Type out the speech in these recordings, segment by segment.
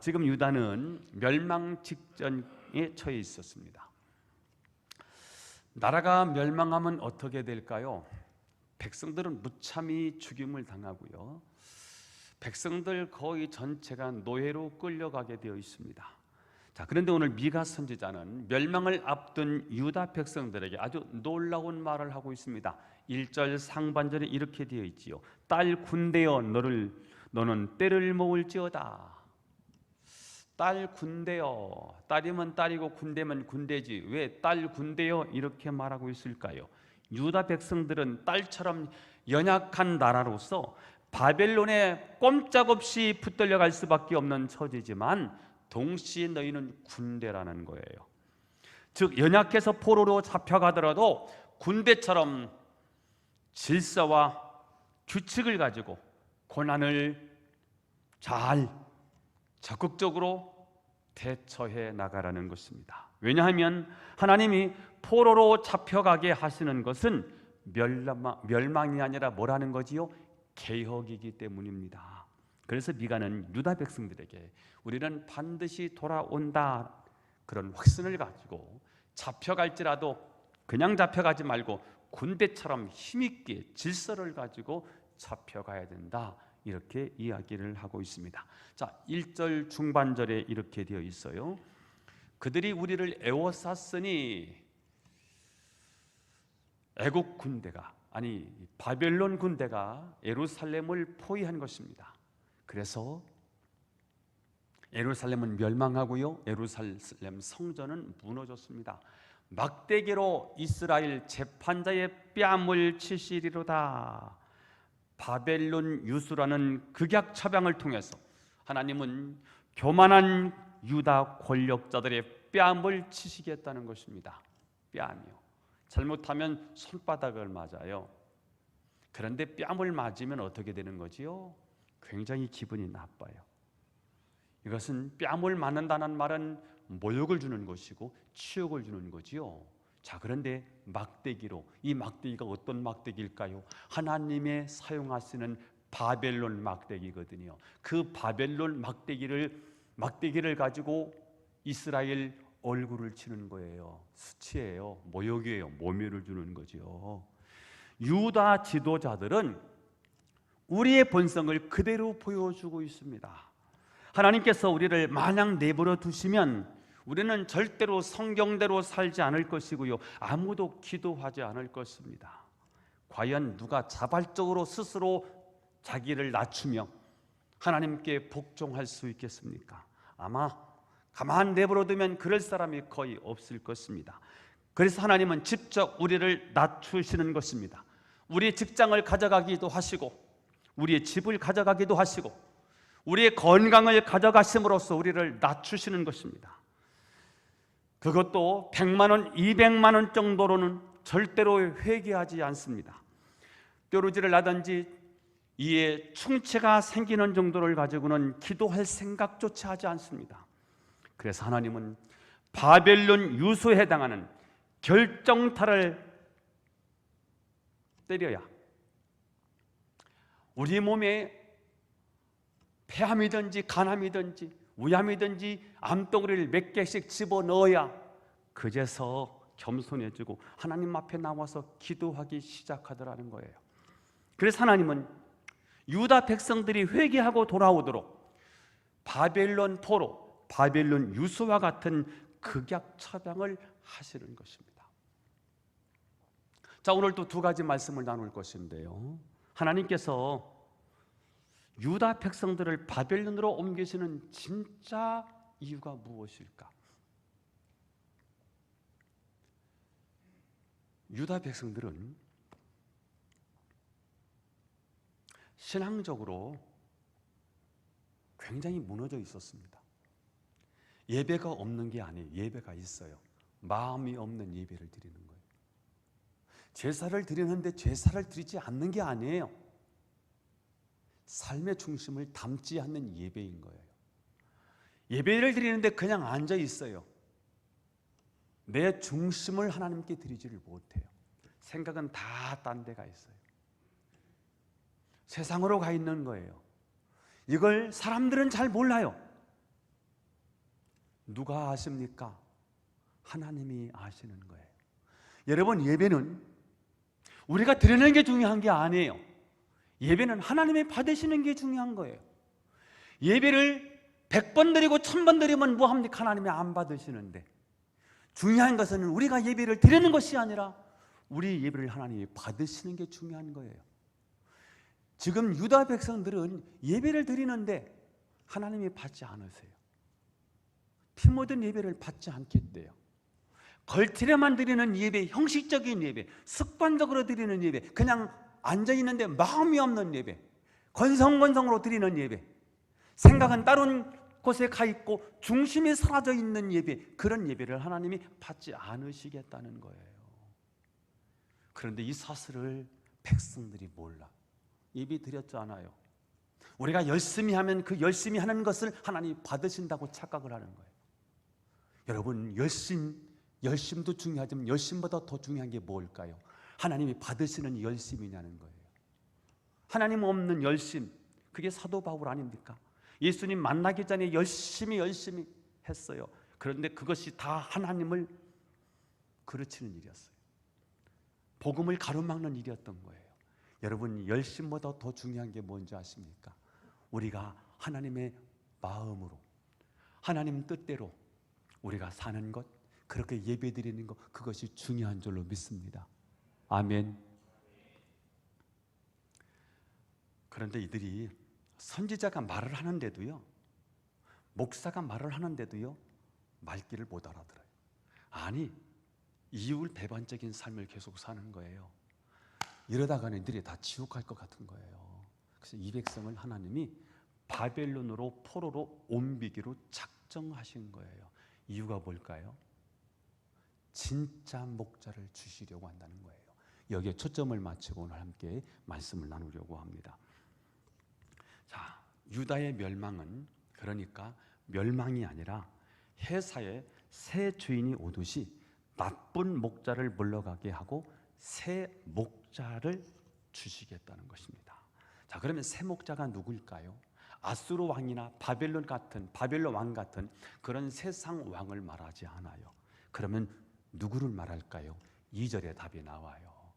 지금 유다는 멸망 직전에 처해 있었습니다. 나라가 멸망하면 어떻게 될까요? 백성들은 무참히 죽임을 당하고요, 백성들 거의 전체가 노예로 끌려가게 되어 있습니다. 자, 그런데 오늘 미가 선지자는 멸망을 앞둔 유다 백성들에게 아주 놀라운 말을 하고 있습니다. 1절 상반절에 이렇게 되어 있지요. 딸 군대여 너는 때를 모을지어다. 딸 군대여, 딸이면 딸이고 군대면 군대지 왜 딸 군대여 이렇게 말하고 있을까요? 유다 백성들은 딸처럼 연약한 나라로서 바벨론에 꼼짝없이 붙들려갈 수밖에 없는 처지지만 동시에 너희는 군대라는 거예요. 즉 연약해서 포로로 잡혀가더라도 군대처럼 질서와 규칙을 가지고 고난을 잘 적극적으로 대처해 나가라는 것입니다. 왜냐하면 하나님이 포로로 잡혀가게 하시는 것은 멸망이 아니라 뭐라는 거지요? 개혁이기 때문입니다. 그래서 미가는 유다 백성들에게 우리는 반드시 돌아온다 그런 확신을 가지고 잡혀갈지라도 그냥 잡혀가지 말고 군대처럼 힘있게 질서를 가지고 잡혀가야 된다 이렇게 이야기를 하고 있습니다. 자, 1절 중반절에 이렇게 되어 있어요. 그들이 우리를 애워쌌으니 애국 군대가 아니 바벨론 군대가 예루살렘을 포위한 것입니다. 그래서 예루살렘은 멸망하고요, 예루살렘 성전은 무너졌습니다. 막대기로 이스라엘 재판자의 뺨을 치시리로다. 바벨론 유수라는 극약 처방을 통해서 하나님은 교만한 유다 권력자들의 뺨을 치시겠다는 것입니다. 뺨이요. 잘못하면 손바닥을 맞아요. 그런데 뺨을 맞으면 어떻게 되는 거지요? 굉장히 기분이 나빠요. 이것은 뺨을 맞는다는 말은 모욕을 주는 것이고 치욕을 주는 거지요. 자, 그런데 막대기로, 이 막대기가 어떤 막대기일까요? 하나님의 사용하시는 바벨론 막대기거든요. 그 바벨론 막대기를 가지고 이스라엘 얼굴을 치는 거예요. 수치예요. 모욕이에요. 모멸을 주는 거죠. 유다 지도자들은 우리의 본성을 그대로 보여주고 있습니다. 하나님께서 우리를 마냥 내버려 두시면 우리는 절대로 성경대로 살지 않을 것이고요, 아무도 기도하지 않을 것입니다. 과연 누가 자발적으로 스스로 자기를 낮추며 하나님께 복종할 수 있겠습니까? 아마 가만 내버려 두면 그럴 사람이 거의 없을 것입니다. 그래서 하나님은 직접 우리를 낮추시는 것입니다. 우리의 직장을 가져가기도 하시고 우리의 집을 가져가기도 하시고 우리의 건강을 가져가심으로써 우리를 낮추시는 것입니다. 그것도 100만 원, 200만 원 정도로는 절대로 회개하지 않습니다. 뾰루지를 나든지 이에 충치가 생기는 정도를 가지고는 기도할 생각조차 하지 않습니다. 그래서 하나님은 바벨론 유수에 해당하는 결정타를 때려야 우리 몸에 폐암이든지 간암이든지 우암이든지 암덩어리를 몇 개씩 집어넣어야 그제서 겸손해지고 하나님 앞에 나와서 기도하기 시작하더라는 거예요. 그래서 하나님은 유다 백성들이 회개하고 돌아오도록 바벨론 포로, 바벨론 유수와 같은 극약 처방을 하시는 것입니다. 자, 오늘 또 두 가지 말씀을 나눌 것인데요, 하나님께서 유다 백성들을 바벨론으로 옮기시는 진짜 이유가 무엇일까? 유다 백성들은 신앙적으로 굉장히 무너져 있었습니다. 예배가 없는 게 아니에요. 예배가 있어요. 마음이 없는 예배를 드리는 거예요. 제사를 드리는데 제사를 드리지 않는 게 아니에요. 삶의 중심을 담지 않는 예배인 거예요. 예배를 드리는데 그냥 앉아 있어요. 내 중심을 하나님께 드리지를 못해요. 생각은 다 딴 데가 있어요. 세상으로 가 있는 거예요. 이걸 사람들은 잘 몰라요. 누가 아십니까? 하나님이 아시는 거예요. 여러분, 예배는 우리가 드리는 게 중요한 게 아니에요. 예배는 하나님이 받으시는 게 중요한 거예요. 예배를 100번 드리고 1000번 드리면 뭐합니까? 하나님이 안 받으시는데, 중요한 것은 우리가 예배를 드리는 것이 아니라 우리 예배를 하나님이 받으시는 게 중요한 거예요. 지금 유다 백성들은 예배를 드리는데 하나님이 받지 않으세요. 피 묻은 예배를 받지 않겠대요. 걸티에만 드리는 예배, 형식적인 예배, 습관적으로 드리는 예배, 그냥 앉아있는데 마음이 없는 예배, 건성건성으로 드리는 예배, 생각은 다른 곳에 가 있고 중심이 사라져 있는 예배, 그런 예배를 하나님이 받지 않으시겠다는 거예요. 그런데 이 사실을 백성들이 몰라. 예배 드렸잖아요. 우리가 열심히 하면 그 열심히 하는 것을 하나님이 받으신다고 착각을 하는 거예요. 여러분, 열심도 중요하지만 열심보다 더 중요한 게 뭘까요? 하나님이 받으시는 열심이냐는 거예요. 하나님 없는 열심, 그게 사도 바울 아닙니까? 예수님 만나기 전에 열심히 했어요. 그런데 그것이 다 하나님을 그르치는 일이었어요. 복음을 가로막는 일이었던 거예요. 여러분, 열심보다 더 중요한 게 뭔지 아십니까? 우리가 하나님의 마음으로, 하나님 뜻대로 우리가 사는 것, 그렇게 예배드리는 것, 그것이 중요한 줄로 믿습니다. 아멘. 그런데 이들이 선지자가 말을 하는데도요, 목사가 말을 하는데도요, 말귀를 못 알아들어요. 아니, 이율 배반적인 삶을 계속 사는 거예요. 이러다가는 이들이 다 지옥 갈 것 같은 거예요. 그래서 이 백성을 하나님이 바벨론으로 포로로 옮기기로 작정하신 거예요. 이유가 뭘까요? 진짜 목자를 주시려고 한다는 거예요. 여기에 초점을 맞추고 오늘 함께 말씀을 나누려고 합니다. 자, 유다의 멸망은 그러니까 멸망이 아니라 해사에 새 주인이 오듯이 나쁜 목자를 물러가게 하고 새 목자를 주시겠다는 것입니다. 자, 그러면 새 목자가 누구일까요? 아수르 왕이나 바벨론 왕 같은 그런 세상 왕을 말하지 않아요. 그러면 누구를 말할까요? 2절에 답이 나와요.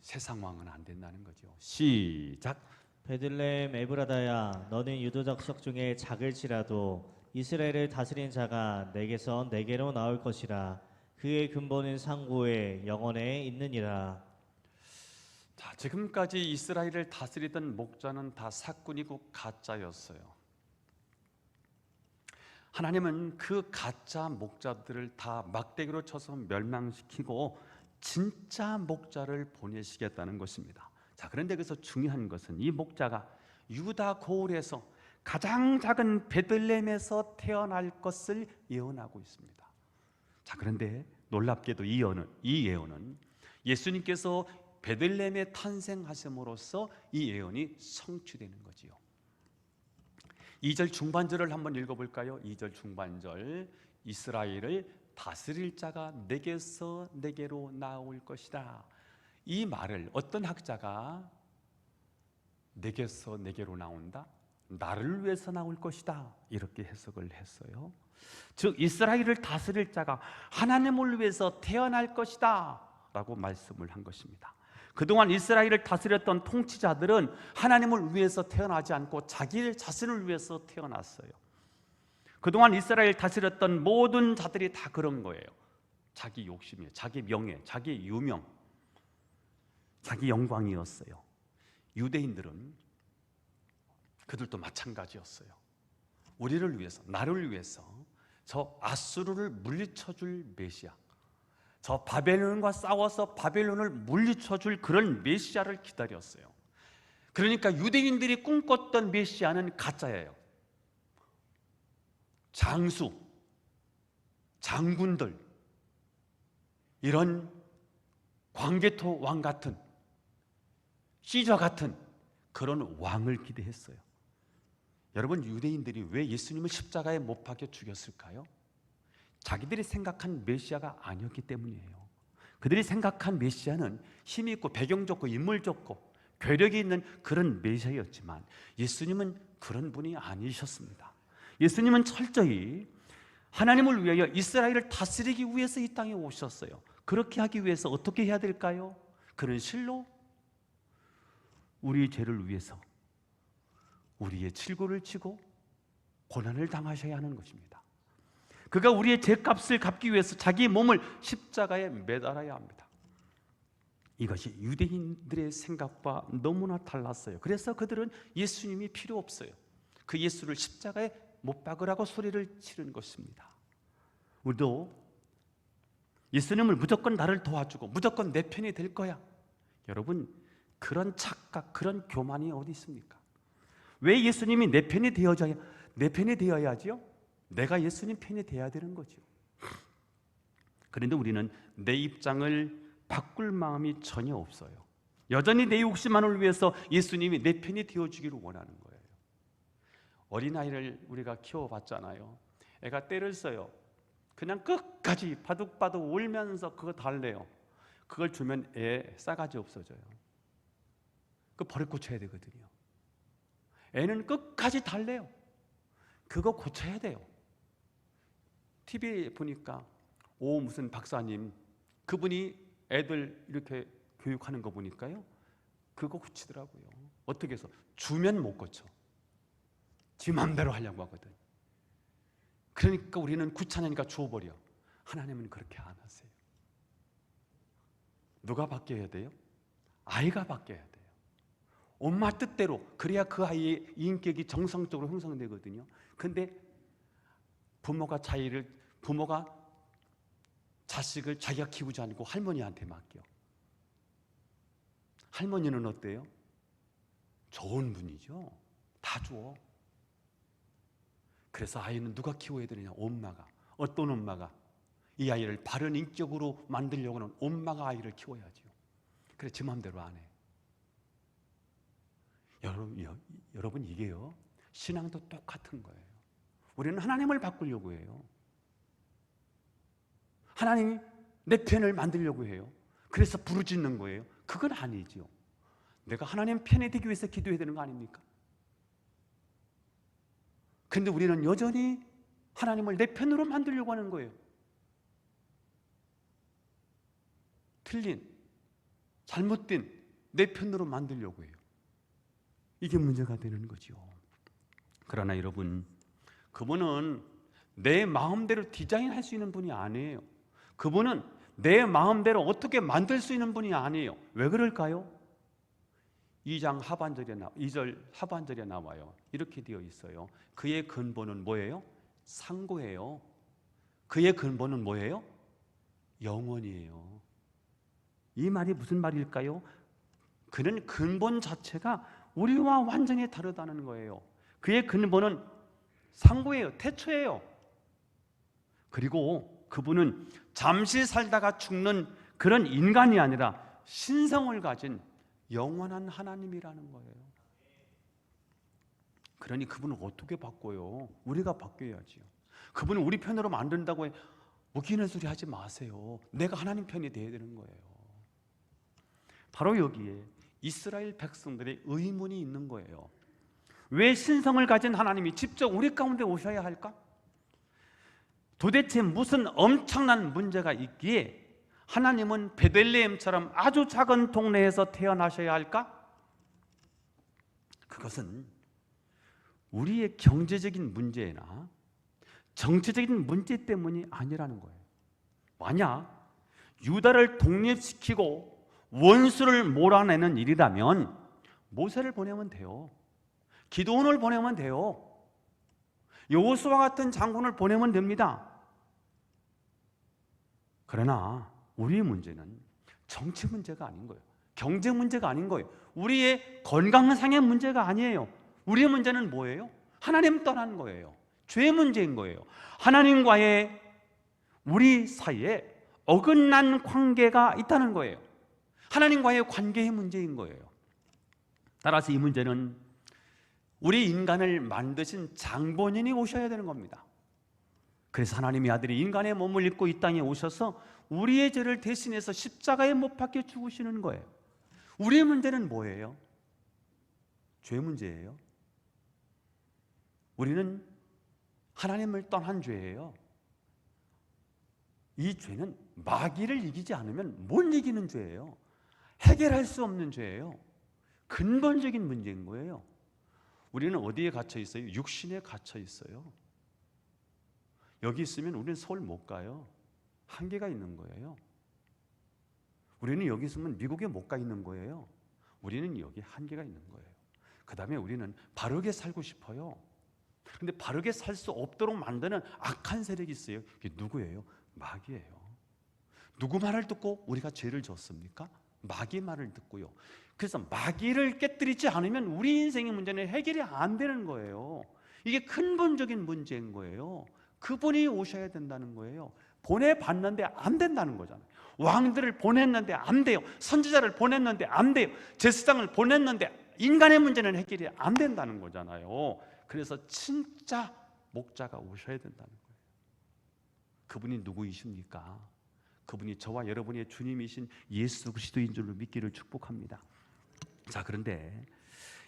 세상 왕은 안 된다는 거죠. 시작. 베들레헴 에브라다야, 너는 유다 족속 중에 작을지라도 이스라엘을 다스린 자가 내게서 내게로 나올 것이라. 그의 근본은 상고에 영원에 있느니라. 자, 지금까지 이스라엘을 다스리던 목자는 다 사꾼이고 가짜였어요. 하나님은 그 가짜 목자들을 다 막대기로 쳐서 멸망시키고 진짜 목자를 보내시겠다는 것입니다. 자, 그런데 여기서 중요한 것은 이 목자가 유다 고을에서 가장 작은 베들레헴에서 태어날 것을 예언하고 있습니다. 자, 그런데 놀랍게도 이 예언은 예수님께서 베들레헴에 탄생하심으로써 이 예언이 성취되는 거지요. 2절 중반절을 한번 읽어볼까요? 2절 중반절, 이스라엘을 다스릴 자가 내게서 내게로 나올 것이다. 이 말을 어떤 학자가 내게서 내게로 나온다? 나를 위해서 나올 것이다, 이렇게 해석을 했어요. 즉 이스라엘을 다스릴 자가 하나님을 위해서 태어날 것이다 라고 말씀을 한 것입니다. 그동안 이스라엘을 다스렸던 통치자들은 하나님을 위해서 태어나지 않고 자기 자신을 위해서 태어났어요. 그동안 이스라엘 다스렸던 모든 자들이 다 그런 거예요. 자기 욕심이에요. 자기 명예, 자기 유명, 자기 영광이었어요. 유대인들은 그들도 마찬가지였어요. 우리를 위해서, 나를 위해서 저 아수르를 물리쳐줄 메시아, 저 바벨론과 싸워서 바벨론을 물리쳐줄 그런 메시아를 기다렸어요. 그러니까 유대인들이 꿈꿨던 메시아는 가짜예요. 장수, 장군들, 이런 광개토 왕 같은, 시저 같은 그런 왕을 기대했어요. 여러분, 유대인들이 왜 예수님을 십자가에 못 박혀 죽였을까요? 자기들이 생각한 메시아가 아니었기 때문이에요. 그들이 생각한 메시아는 힘이 있고 배경 좋고 인물 좋고 괴력이 있는 그런 메시아였지만 예수님은 그런 분이 아니셨습니다. 예수님은 철저히 하나님을 위하여 이스라엘을 다스리기 위해서 이 땅에 오셨어요. 그렇게 하기 위해서 어떻게 해야 될까요? 그는 실로 우리의 죄를 위해서 우리의 칠고를 치고 고난을 당하셔야 하는 것입니다. 그가 우리의 죄값을 갚기 위해서 자기의 몸을 십자가에 매달아야 합니다. 이것이 유대인들의 생각과 너무나 달랐어요. 그래서 그들은 예수님이 필요 없어요. 그 예수를 십자가에 못 박으라고 소리를 치른 것입니다. 우리도 예수님을 무조건 나를 도와주고 무조건 내 편이 될 거야. 여러분, 그런 착각, 그런 교만이 어디 있습니까? 왜 예수님이 내 편이 되어야지요? 내가 예수님 편이 되어야 되는 거죠. 그런데 우리는 내 입장을 바꿀 마음이 전혀 없어요. 여전히 내 욕심만을 위해서 예수님이 내 편이 되어주기를 원하는 거예요. 어린아이를 우리가 키워봤잖아요. 애가 때를 써요. 그냥 끝까지 바둑바둑 울면서 그거 달래요. 그걸 주면 애 싸가지 없어져요. 그거 버릇 고쳐야 되거든요. 애는 끝까지 달래요. 그거 고쳐야 돼요. TV에 보니까 무슨 박사님, 그분이 애들 이렇게 교육하는 거 보니까요, 그거 고치더라고요. 어떻게 해서? 주면 못 고쳐. 지 맘대로 하려고 하거든. 그러니까 우리는 귀찮으니까 주워버려. 하나님은 그렇게 안 하세요. 누가 바뀌어야 돼요? 아이가 바뀌어야 돼요. 엄마 뜻대로. 그래야 그 아이의 인격이 정상적으로 형성되거든요. 근데 부모가 자식을 자기가 키우지 않고 할머니한테 맡겨. 할머니는 어때요? 좋은 분이죠. 다 줘. 그래서 아이는 누가 키워야 되느냐? 엄마가. 어떤 엄마가? 이 아이를 바른 인격으로 만들려고는 엄마가 아이를 키워야죠. 그래, 지 마음대로 안 해. 여러분, 이게요, 신앙도 똑같은 거예요. 우리는 하나님을 바꾸려고 해요. 하나님이 내 편을 만들려고 해요. 그래서 부르짖는 거예요. 그건 아니죠. 내가 하나님 편이 되기 위해서 기도해야 되는 거 아닙니까? 근데 우리는 여전히 하나님을 내 편으로 만들려고 하는 거예요. 틀린, 잘못된 내 편으로 만들려고 해요. 이게 문제가 되는 거죠. 그러나 여러분, 그분은 내 마음대로 디자인할 수 있는 분이 아니에요. 그분은 내 마음대로 어떻게 만들 수 있는 분이 아니에요. 왜 그럴까요? 2절 하반절에 나와요. 이렇게 되어 있어요. 그의 근본은 뭐예요? 상고예요. 그의 근본은 뭐예요? 영원이에요. 이 말이 무슨 말일까요? 그는 근본 자체가 우리와 완전히 다르다는 거예요. 그의 근본은 상고예요. 태초예요. 그리고 그분은 잠시 살다가 죽는 그런 인간이 아니라 신성을 가진 영원한 하나님이라는 거예요. 그러니 그분을 어떻게 바꿔요? 우리가 바뀌어야지요. 그분을 우리 편으로 만든다고 웃기는 소리 하지 마세요. 내가 하나님 편이 돼야 되는 거예요. 바로 여기에 이스라엘 백성들의 의문이 있는 거예요. 왜 신성을 가진 하나님이 직접 우리 가운데 오셔야 할까? 도대체 무슨 엄청난 문제가 있기에 하나님은 베들레헴처럼 아주 작은 동네에서 태어나셔야 할까? 그것은 우리의 경제적인 문제나 정치적인 문제 때문이 아니라는 거예요. 만약 유다를 독립시키고 원수를 몰아내는 일이라면 모세를 보내면 돼요. 기드온을 보내면 돼요. 여호수아 같은 장군을 보내면 됩니다. 그러나 우리의 문제는 정치 문제가 아닌 거예요. 경제 문제가 아닌 거예요. 우리의 건강상의 문제가 아니에요. 우리의 문제는 뭐예요? 하나님 떠난 거예요. 죄 문제인 거예요. 하나님과의 우리 사이에 어긋난 관계가 있다는 거예요. 하나님과의 관계의 문제인 거예요. 따라서 이 문제는 우리 인간을 만드신 장본인이 오셔야 되는 겁니다. 그래서 하나님의 아들이 인간의 몸을 입고 이 땅에 오셔서 우리의 죄를 대신해서 십자가에 못 박혀 죽으시는 거예요. 우리의 문제는 뭐예요? 죄 문제예요. 우리는 하나님을 떠난 죄예요. 이 죄는 마귀를 이기지 않으면 못 이기는 죄예요. 해결할 수 없는 죄예요. 근본적인 문제인 거예요. 우리는 어디에 갇혀 있어요? 육신에 갇혀 있어요. 여기 있으면 우리는 서울 못 가요. 한계가 있는 거예요. 우리는 여기 있으면 미국에 못 가 있는 거예요. 우리는 여기 한계가 있는 거예요. 그 다음에 우리는 바르게 살고 싶어요. 근데 바르게 살 수 없도록 만드는 악한 세력이 있어요. 그게 누구예요? 마귀예요. 누구 말을 듣고 우리가 죄를 졌습니까? 마귀 말을 듣고요. 그래서 마귀를 깨뜨리지 않으면 우리 인생의 문제는 해결이 안 되는 거예요. 이게 근본적인 문제인 거예요. 그분이 오셔야 된다는 거예요. 보내봤는데 안 된다는 거잖아요. 왕들을 보냈는데 안 돼요. 선지자를 보냈는데 안 돼요. 제사장을 보냈는데 인간의 문제는 해결이 안 된다는 거잖아요. 그래서 진짜 목자가 오셔야 된다는 거예요. 그분이 누구이십니까? 그분이 저와 여러분의 주님이신 예수 그리스도인 줄로 믿기를 축복합니다. 자, 그런데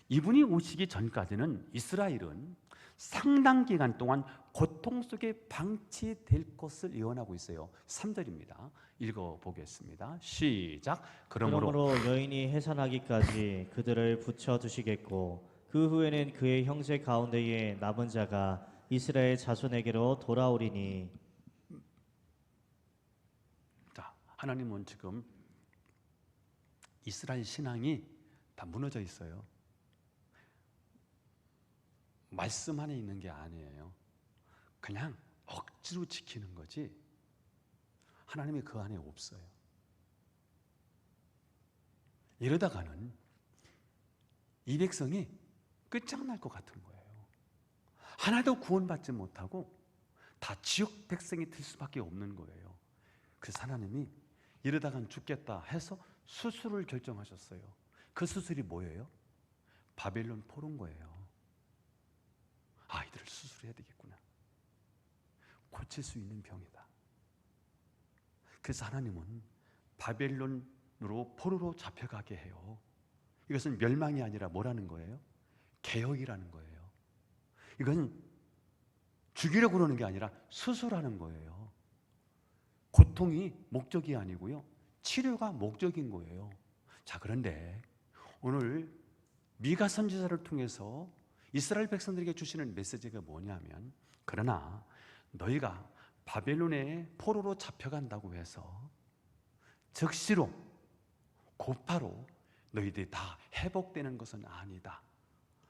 이분이 오시기 전까지는 이스라엘은 상당 기간 동안 고통 속에 방치될 것을 예언하고 있어요. 3절입니다. 읽어보겠습니다. 시작. 그러므로 여인이 해산하기까지 그들을 붙여두시겠고 그 후에는 그의 형제 가운데에 남은 자가 이스라엘 자손에게로 돌아오리니. 자, 하나님은 지금 이스라엘 신앙이 다 무너져 있어요. 말씀 안에 있는 게 아니에요. 그냥 억지로 지키는 거지 하나님이 그 안에 없어요. 이러다가는 이 백성이 끝장날 것 같은 거예요. 하나도 구원받지 못하고 다 지옥 백성이 될 수밖에 없는 거예요. 그래서 하나님이 이러다간 죽겠다 해서 수술을 결정하셨어요. 그 수술이 뭐예요? 바벨론 포로인 거예요. 아이들을 수술해야 되겠구나. 고칠 수 있는 병이다. 그래서 하나님은 바벨론으로 포로로 잡혀가게 해요. 이것은 멸망이 아니라 뭐라는 거예요? 개혁이라는 거예요. 이건 죽이려고 그러는 게 아니라 수술하는 거예요. 고통이 목적이 아니고요, 치료가 목적인 거예요. 자, 그런데 오늘 미가 선지자를 통해서 이스라엘 백성들에게 주시는 메시지가 뭐냐면, 그러나 너희가 바벨론의 포로로 잡혀간다고 해서 즉시로 곧바로 너희들이 다 회복되는 것은 아니다.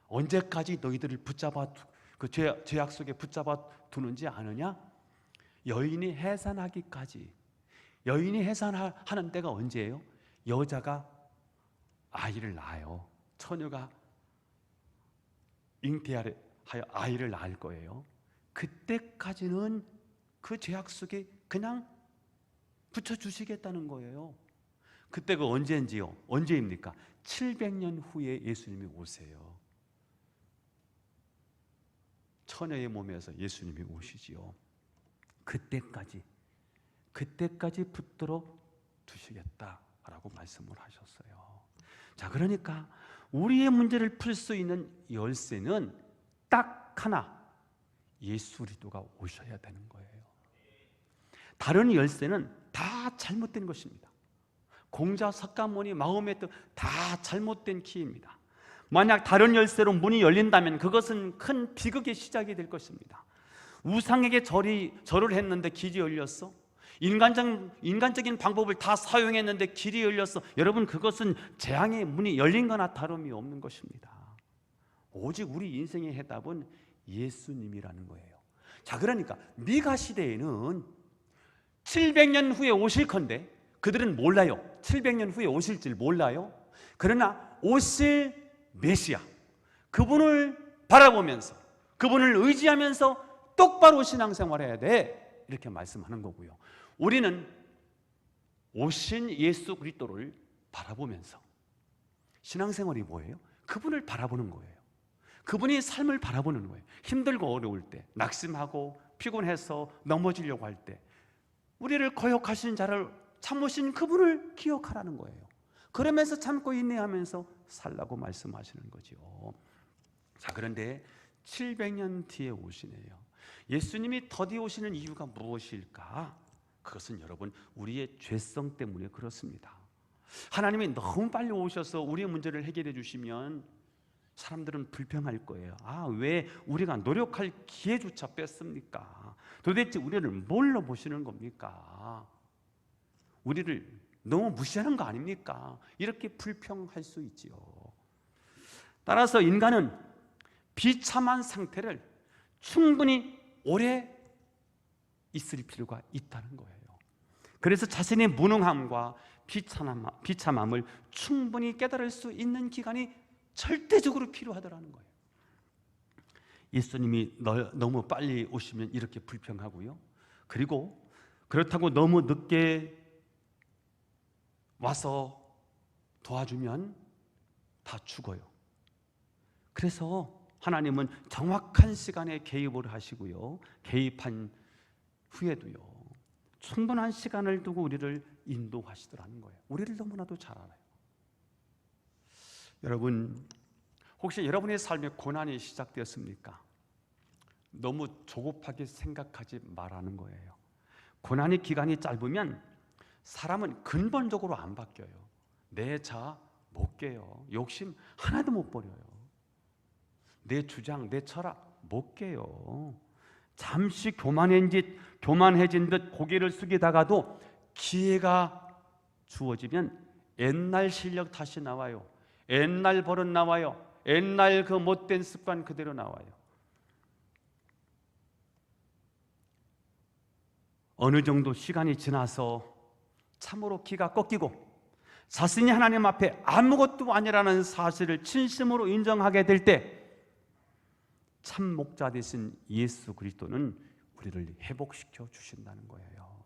언제까지 너희들을 붙잡아 그 죄악 속에 붙잡아 두는지 아느냐? 여인이 해산하기까지. 여인이 해산하는 때가 언제예요? 여자가 아이를 낳아요. 처녀가 잉태하여 아이를 낳을 거예요. 그때까지는 그 죄악 속에 그냥 붙여주시겠다는 거예요. 그때가 언제인지요? 언제입니까? 700년 후에 예수님이 오세요. 처녀의 몸에서 예수님이 오시지요. 그때까지 붙들어 두시겠다라고 말씀을 하셨어요. 자, 그러니까 우리의 문제를 풀 수 있는 열쇠는 딱 하나, 예수 그리스도가 오셔야 되는 거예요. 다른 열쇠는 다 잘못된 것입니다. 공자, 석가모니, 마음의 뜻 다 잘못된 키입니다. 만약 다른 열쇠로 문이 열린다면 그것은 큰 비극의 시작이 될 것입니다. 우상에게 절을 했는데 길이 열렸어? 인간적인 방법을 다 사용했는데 길이 열렸어? 여러분, 그것은 재앙의 문이 열린 거나 다름이 없는 것입니다. 오직 우리 인생의 해답은 예수님이라는 거예요. 자, 그러니까 미가 시대에는 700년 후에 오실 건데 그들은 몰라요. 700년 후에 오실 줄 몰라요. 그러나 오실 메시아, 그분을 바라보면서 그분을 의지하면서 똑바로 신앙생활해야 돼, 이렇게 말씀하는 거고요. 우리는 오신 예수 그리스도를 바라보면서 신앙생활이 뭐예요? 그분을 바라보는 거예요. 그분이 삶을 바라보는 거예요. 힘들고 어려울 때, 낙심하고 피곤해서 넘어지려고 할 때 우리를 거역하신 자를 참으신 그분을 기억하라는 거예요. 그러면서 참고 인내하면서 살라고 말씀하시는 거죠. 자, 그런데 700년 뒤에 오시네요. 예수님이 더디 오시는 이유가 무엇일까? 그것은 여러분 우리의 죄성 때문에 그렇습니다. 하나님이 너무 빨리 오셔서 우리의 문제를 해결해 주시면 사람들은 불평할 거예요. 왜 우리가 노력할 기회조차 뺐습니까? 도대체 우리를 뭘로 보시는 겁니까? 우리를 너무 무시하는 거 아닙니까? 이렇게 불평할 수 있지요. 따라서 인간은 비참한 상태를 충분히 오래 있을 필요가 있다는 거예요. 그래서 자신의 무능함과 비참함을 충분히 깨달을 수 있는 기간이 절대적으로 필요하더라는 거예요. 예수님이 너무 빨리 오시면 이렇게 불평하고요. 그리고 그렇다고 너무 늦게 와서 도와주면 다 죽어요. 그래서 하나님은 정확한 시간에 개입을 하시고요. 개입한 후에도요. 충분한 시간을 두고 우리를 인도하시더라는 거예요. 우리를 너무나도 잘 알아요. 여러분, 혹시 여러분의 삶에 고난이 시작되었습니까? 너무 조급하게 생각하지 말라는 거예요. 고난의 기간이 짧으면 사람은 근본적으로 안 바뀌어요. 내 자 못 깨요. 욕심 하나도 못 버려요. 내 주장, 내 철학 못 깨요. 잠시 교만해진 듯 고개를 숙이다가도 기회가 주어지면 옛날 실력 다시 나와요. 옛날 버릇 나와요. 옛날 그 못된 습관 그대로 나와요. 어느 정도 시간이 지나서 참으로 기가 꺾이고 자신이 하나님 앞에 아무것도 아니라는 사실을 진심으로 인정하게 될 때 참 목자 되신 예수 그리스도는 우리를 회복시켜 주신다는 거예요.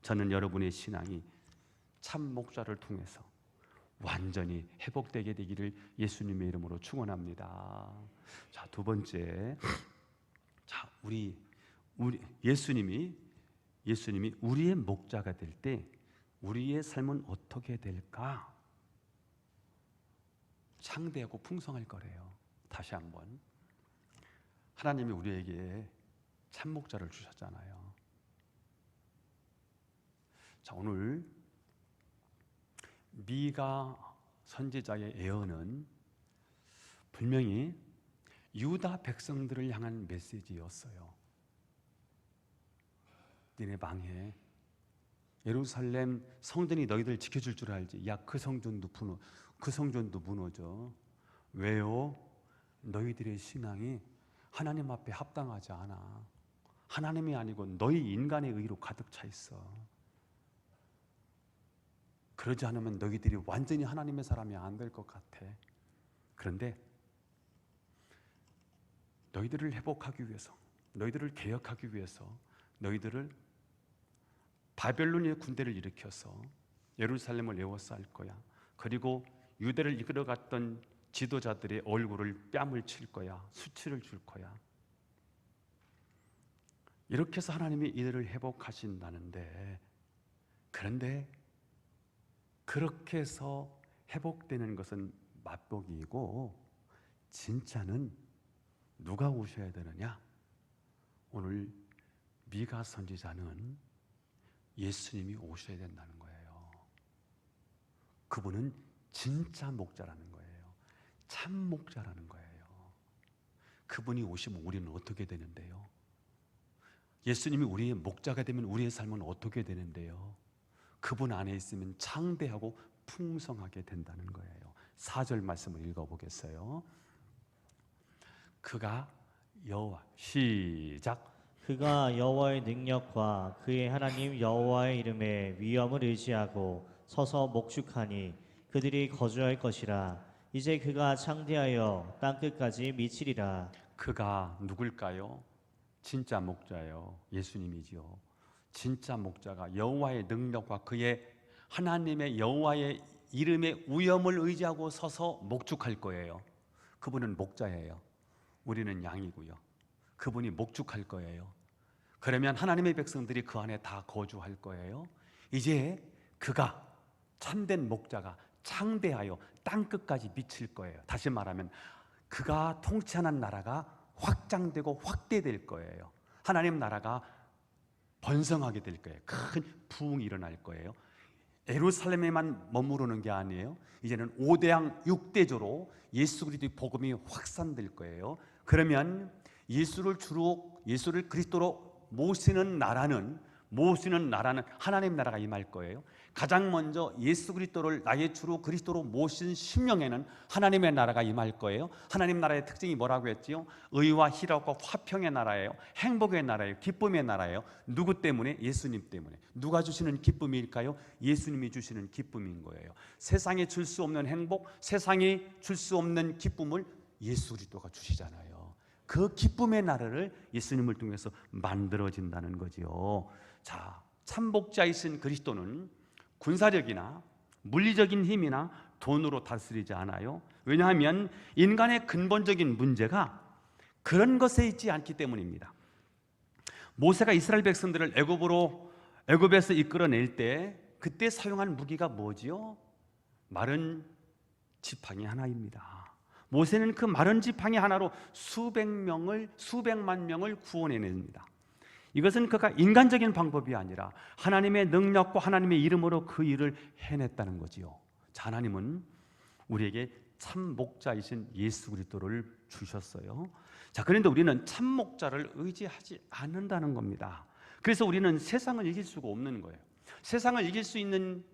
저는 여러분의 신앙이 참 목자를 통해서 완전히 회복되게 되기를 예수님의 이름으로 축원합니다. 자, 두 번째, 자, 우리 예수님이 우리의 목자가 될 때 우리의 삶은 어떻게 될까? 창대하고 풍성할 거래요. 다시 한번, 하나님이 우리에게 참 목자를 주셨잖아요. 자, 오늘 미가 선지자의 예언은 분명히 유다 백성들을 향한 메시지였어요. 니네 망해. 예루살렘 성전이 너희들 지켜줄 줄 알지. 야, 그 성전도 무너져. 왜요? 너희들의 신앙이 하나님 앞에 합당하지 않아. 하나님이 아니고 너희 인간의 의로 가득 차 있어. 그러지 않으면 너희들이 완전히 하나님의 사람이 안 될 것 같아. 그런데 너희들을 회복하기 위해서, 너희들을 개혁하기 위해서 너희들을 바벨론의 군대를 일으켜서 예루살렘을 에워쌀 거야. 그리고 유대를 이끌어갔던 지도자들의 얼굴을 뺨을 칠 거야. 수치를 줄 거야. 이렇게 해서 하나님이 이들을 회복하신다는데, 그런데 그렇게 해서 회복되는 것은 맛보기이고 진짜는 누가 오셔야 되느냐? 오늘 미가 선지자는 예수님이 오셔야 된다는 거예요. 그분은 진짜 목자라는 거예요. 참 목자라는 거예요. 그분이 오시면 우리는 어떻게 되는데요? 예수님이 우리의 목자가 되면 우리의 삶은 어떻게 되는데요? 그분 안에 있으면 창대하고 풍성하게 된다는 거예요. 4절 말씀을 읽어보겠어요. 그가 여호와, 시작. 그가 여호와의 능력과 그의 하나님 여호와의 이름에 위엄을 의지하고 서서 목축하니 그들이 거주할 것이라. 이제 그가 창대하여 땅끝까지 미치리라. 그가 누굴까요? 진짜 목자예요. 예수님이지요. 진짜 목자가 여호와의 능력과 그의 하나님의 여호와의 이름의 위엄을 의지하고 서서 목축할 거예요. 그분은 목자예요. 우리는 양이고요. 그분이 목축할 거예요. 그러면 하나님의 백성들이 그 안에 다 거주할 거예요. 이제 그가, 참된 목자가 창대하여 땅끝까지 미칠 거예요. 다시 말하면 그가 통치하는 나라가 확장되고 확대될 거예요. 하나님 나라가 번성하게 될 거예요. 큰 부흥이 일어날 거예요. 예루살렘에만 머무르는 게 아니에요. 이제는 5대양 6대조로 예수 그리스도의 복음이 확산될 거예요. 그러면 예수를 그리스도로 모시는 나라는 하나님 나라가 임할 거예요. 가장 먼저 예수 그리스도를 나의 주로 그리스도로 모신 심령에는 하나님의 나라가 임할 거예요. 하나님 나라의 특징이 뭐라고 했지요? 의와 희락과 화평의 나라예요. 행복의 나라예요. 기쁨의 나라예요. 누구 때문에? 예수님 때문에. 누가 주시는 기쁨일까요? 예수님이 주시는 기쁨인 거예요. 세상에 줄 수 없는 행복, 세상에 줄 수 없는 기쁨을 예수 그리스도가 주시잖아요. 그 기쁨의 나라를 예수님을 통해서 만들어진다는 거지요. 자, 참복자이신 그리스도는 군사력이나 물리적인 힘이나 돈으로 다스리지 않아요. 왜냐하면 인간의 근본적인 문제가 그런 것에 있지 않기 때문입니다. 모세가 이스라엘 백성들을 애굽에서 이끌어낼 때 그때 사용한 무기가 뭐지요? 마른 지팡이 하나입니다. 모세는 그 마른 지팡이 하나로 수백만 명을 구원해냅니다. 이것은 그가 인간적인 방법이 아니라 하나님의 능력과 하나님의 이름으로 그 일을 해냈다는 거지요. 자, 하나님은 우리에게 참 목자이신 예수 그리스도를 주셨어요. 자, 그런데 우리는 참 목자를 의지하지 않는다는 겁니다. 그래서 우리는 세상을 이길 수가 없는 거예요. 세상을 이길 수 있는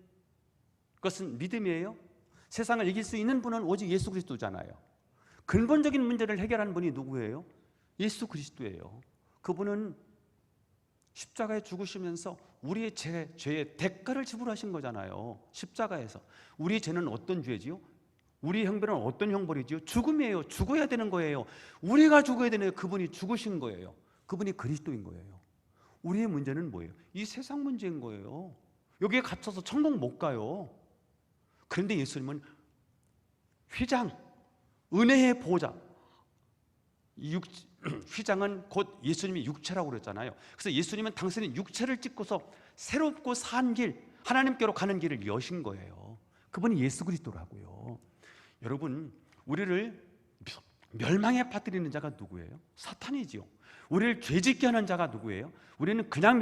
것은 믿음이에요. 세상을 이길 수 있는 분은 오직 예수 그리스도잖아요. 근본적인 문제를 해결하는 분이 누구예요? 예수 그리스도예요. 그분은 십자가에 죽으시면서 우리의 죄의 대가를 지불하신 거잖아요. 십자가에서. 우리의 죄는 어떤 죄지요? 우리의 형벌은 어떤 형벌이지요? 죽음이에요. 죽어야 되는 거예요. 우리가 죽어야 되는 거예요. 그분이 죽으신 거예요. 그분이 그리스도인 거예요. 우리의 문제는 뭐예요? 이 세상 문제인 거예요. 여기에 갇혀서 천국 못 가요. 그런데 예수님은 휘장, 은혜의 보좌, 휘장은 곧 예수님이 육체라고 그랬잖아요. 그래서 예수님은 당신의 육체를 찍고서 새롭고 산 길, 하나님께로 가는 길을 여신 거예요. 그분이 예수 그리스도라고요. 여러분, 우리를 멸망에 빠뜨리는 자가 누구예요? 사탄이지요. 우리를 죄짓게 하는 자가 누구예요? 우리는 그냥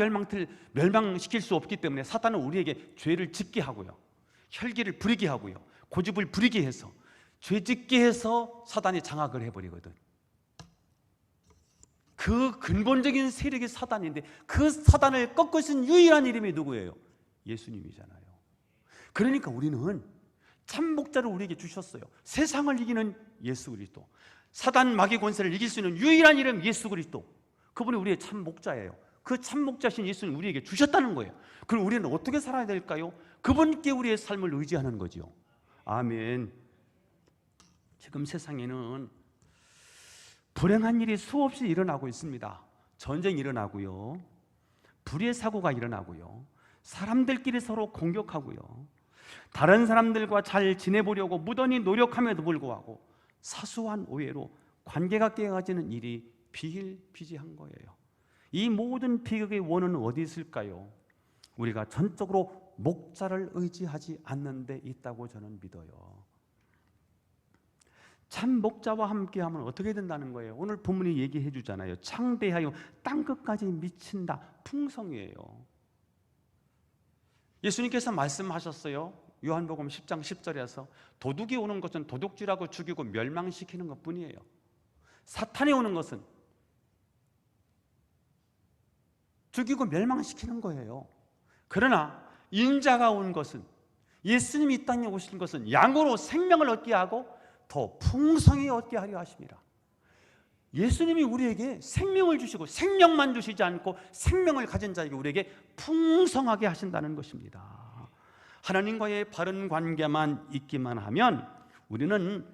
멸망시킬 수 없기 때문에 사탄은 우리에게 죄를 짓게 하고요, 혈기를 부리게 하고요, 고집을 부리게 해서 죄짓게 해서 사탄이 장악을 해버리거든. 그 근본적인 세력이 사단인데 그 사단을 꺾으신 유일한 이름이 누구예요? 예수님이잖아요. 그러니까 우리는 참 목자를 우리에게 주셨어요. 세상을 이기는 예수 그리스도, 사단 마귀 권세를 이길 수 있는 유일한 이름 예수 그리스도, 그분이 우리의 참 목자예요. 그 참 목자신 예수님 우리에게 주셨다는 거예요. 그럼 우리는 어떻게 살아야 될까요? 그분께 우리의 삶을 의지하는 거지요. 아멘. 지금 세상에는 불행한 일이 수없이 일어나고 있습니다. 전쟁이 일어나고요, 불의의 사고가 일어나고요, 사람들끼리 서로 공격하고요, 다른 사람들과 잘 지내보려고 무던히 노력함에도 불구하고 사소한 오해로 관계가 깨어지는 일이 비일비재한 거예요. 이 모든 비극의 원인은 어디 있을까요? 우리가 전적으로 목자를 의지하지 않는 데 있다고 저는 믿어요. 참 목자와 함께하면 어떻게 된다는 거예요? 오늘 본문이 얘기해 주잖아요. 창대하여 땅끝까지 미친다. 풍성이에요. 예수님께서 말씀하셨어요. 요한복음 10장 10절에서 도둑이 오는 것은 도둑질하고 죽이고 멸망시키는 것뿐이에요. 사탄이 오는 것은 죽이고 멸망시키는 거예요. 그러나 인자가 온 것은, 예수님이 이 땅에 오신 것은 양으로 생명을 얻게 하고 더 풍성히 얻게 하려 하십니다. 예수님이 우리에게 생명을 주시고 생명만 주시지 않고 생명을 가진 자에게 우리에게 풍성하게 하신다는 것입니다. 하나님과의 바른 관계만 있기만 하면 우리는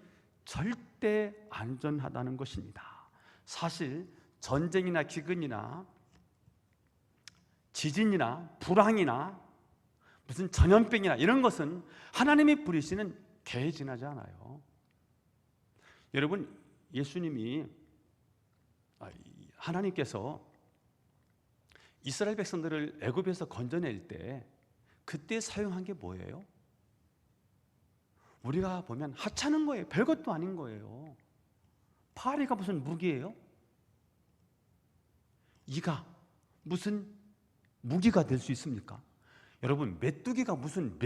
절대 안전하다는 것입니다. 사실 전쟁이나 기근이나 지진이나 불황이나 무슨 전염병이나 이런 것은 하나님이 부리시는 개에 지나지 않아요. 여러분, 하나님께서 이스라엘 백성들을 애굽에서 건져낼 때 그때 사용한 게 뭐예요? 우리가 보면 하찮은 거예요. 별것도 아닌 거예요. 파리가 무슨 무기예요? 이가 무슨 무기가 될 수 있습니까? 여러분, 메뚜기가 무슨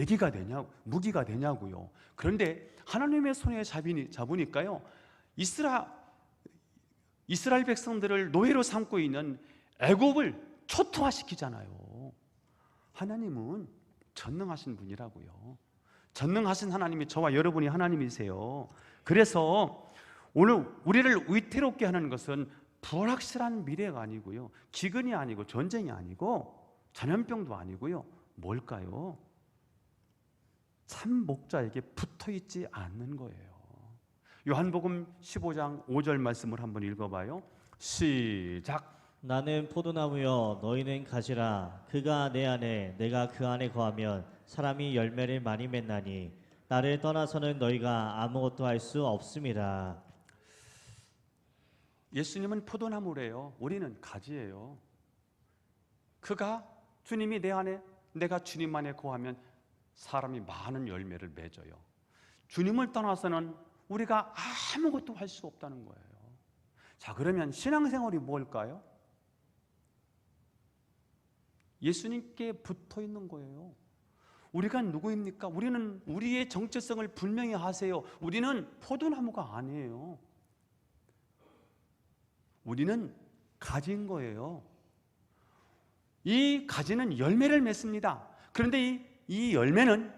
무기가 되냐고요. 그런데 하나님의 손에 잡으니까요, 이스라엘 백성들을 노예로 삼고 있는 애굽을 초토화시키잖아요. 하나님은 전능하신 분이라고요. 전능하신 하나님이 저와 여러분이 하나님이세요. 그래서 오늘 우리를 위태롭게 하는 것은 불확실한 미래가 아니고요, 기근이 아니고 전쟁이 아니고 전염병도 아니고요, 뭘까요? 참 목자에게 붙어있지 않는 거예요. 요한복음 15장 5절 말씀을 한번 읽어봐요. 시작. 나는 포도나무여 너희는 가지라. 그가 내 안에 내가 그 안에 거하면 사람이 열매를 많이 맺나니 나를 떠나서는 너희가 아무것도 할 수 없습니다. 예수님은 포도나무래요. 우리는 가지예요. 주님이 내 안에, 내가 주님 안에 거하면 사람이 많은 열매를 맺어요. 주님을 떠나서는 우리가 아무것도 할 수 없다는 거예요. 자, 그러면 신앙생활이 뭘까요? 예수님께 붙어 있는 거예요. 우리가 누구입니까? 우리는 우리의 정체성을 분명히 하세요. 우리는 포도나무가 아니에요. 우리는 가지인 거예요. 이 가지는 열매를 맺습니다. 그런데 이 열매는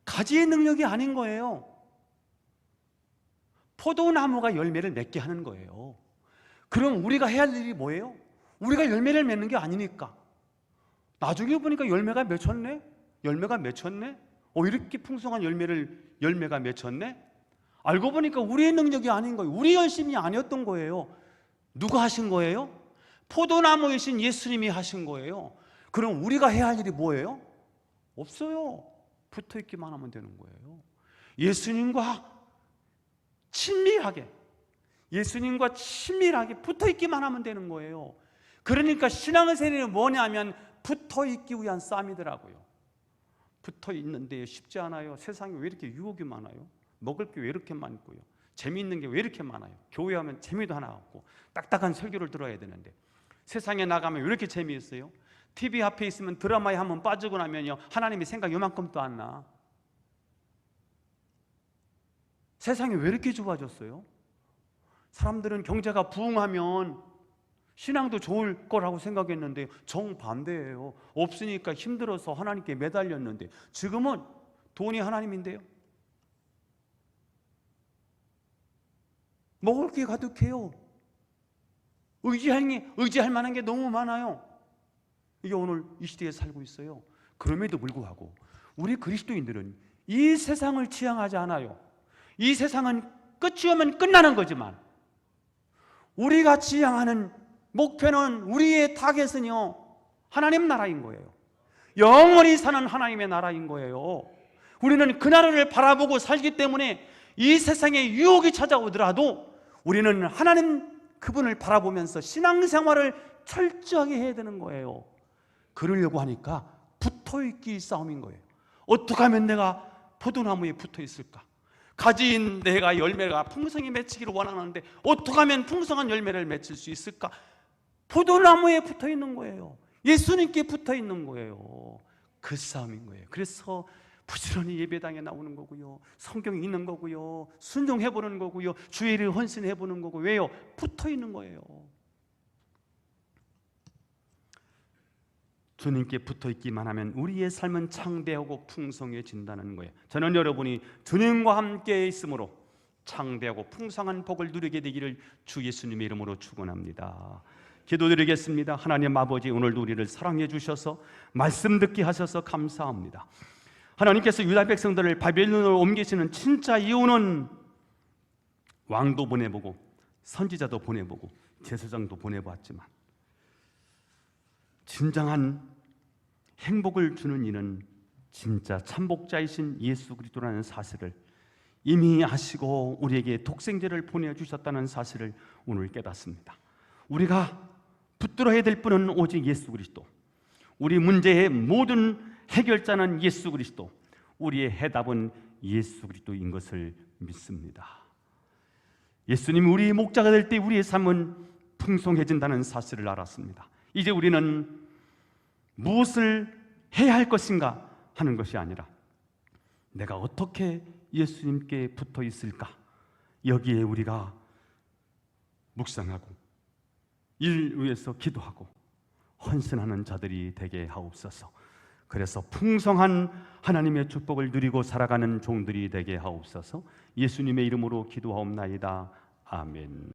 가지의 능력이 아닌 거예요. 포도나무가 열매를 맺게 하는 거예요. 그럼 우리가 해야 할 일이 뭐예요? 우리가 열매를 맺는 게 아니니까. 나중에 보니까 열매가 맺혔네? 이렇게 풍성한 열매가 맺혔네? 알고 보니까 우리의 능력이 아닌 거예요. 우리 열심이 아니었던 거예요. 누가 하신 거예요? 포도나무이신 예수님이 하신 거예요. 그럼 우리가 해야 할 일이 뭐예요? 없어요. 붙어있기만 하면 되는 거예요. 예수님과 친밀하게 붙어있기만 하면 되는 거예요. 그러니까 신앙의 세례는 뭐냐면 붙어있기 위한 싸움이더라고요. 붙어있는데 쉽지 않아요. 세상에 왜 이렇게 유혹이 많아요? 먹을 게 왜 이렇게 많고요? 재미있는 게 왜 이렇게 많아요? 교회 하면 재미도 하나 없고 딱딱한 설교를 들어야 되는데 세상에 나가면 왜 이렇게 재미있어요? TV 앞에 있으면 드라마에 한번 빠지고 나면요, 하나님의 생각 요만큼도 안 나. 세상이 왜 이렇게 좋아졌어요? 사람들은 경제가 부흥하면 신앙도 좋을 거라고 생각했는데 정반대예요. 없으니까 힘들어서 하나님께 매달렸는데 지금은 돈이 하나님인데요. 먹을 게 가득해요. 의지할 만한 게 너무 많아요. 이게 오늘 이 시대에 살고 있어요. 그럼에도 불구하고 우리 그리스도인들은 이 세상을 지향하지 않아요. 이 세상은 끝이 오면 끝나는 거지만 우리가 지향하는 목표는, 우리의 타겟은요, 하나님 나라인 거예요. 영원히 사는 하나님의 나라인 거예요. 우리는 그 나라를 바라보고 살기 때문에 이 세상에 유혹이 찾아오더라도 우리는 하나님 그분을 바라보면서 신앙생활을 철저하게 해야 되는 거예요. 그러려고 하니까 붙어있기 싸움인 거예요. 어떻게 하면 내가 포도나무에 붙어 있을까? 가지인 내가 열매가 풍성히 맺히기를 원하는데 어떻게 하면 풍성한 열매를 맺힐 수 있을까? 포도나무에 붙어 있는 거예요. 예수님께 붙어 있는 거예요. 그 싸움인 거예요. 그래서 부지런히 예배당에 나오는 거고요, 성경 읽는 거고요, 순종해 보는 거고요, 주의를 헌신해 보는 거고. 왜요? 붙어 있는 거예요. 주님께 붙어 있기만 하면 우리의 삶은 창대하고 풍성해진다는 거예요. 저는 여러분이 주님과 함께 있으므로 창대하고 풍성한 복을 누리게 되기를 주 예수님의 이름으로 축원합니다. 기도드리겠습니다. 하나님 아버지, 오늘도 우리를 사랑해 주셔서 말씀 듣게 하셔서 감사합니다. 하나님께서 유다 백성들을 바벨론으로 옮기시는 진짜 이유는 왕도 보내보고 선지자도 보내보고 제사장도 보내보았지만 진정한 행복을 주는 이는 진짜 참복자이신 예수 그리스도라는 사실을 이미 아시고 우리에게 독생자를 보내주셨다는 사실을 오늘 깨닫습니다. 우리가 붙들어야 될 분은 오직 예수 그리스도, 우리 문제의 모든 해결자는 예수 그리스도, 우리의 해답은 예수 그리스도인 것을 믿습니다. 예수님이 우리의 목자가 될 때 우리의 삶은 풍성해진다는 사실을 알았습니다. 이제 우리는 무엇을 해야 할 것인가 하는 것이 아니라 내가 어떻게 예수님께 붙어 있을까, 여기에 우리가 묵상하고 이를 위해서 기도하고 헌신하는 자들이 되게 하옵소서. 그래서 풍성한 하나님의 축복을 누리고 살아가는 종들이 되게 하옵소서. 예수님의 이름으로 기도하옵나이다. 아멘.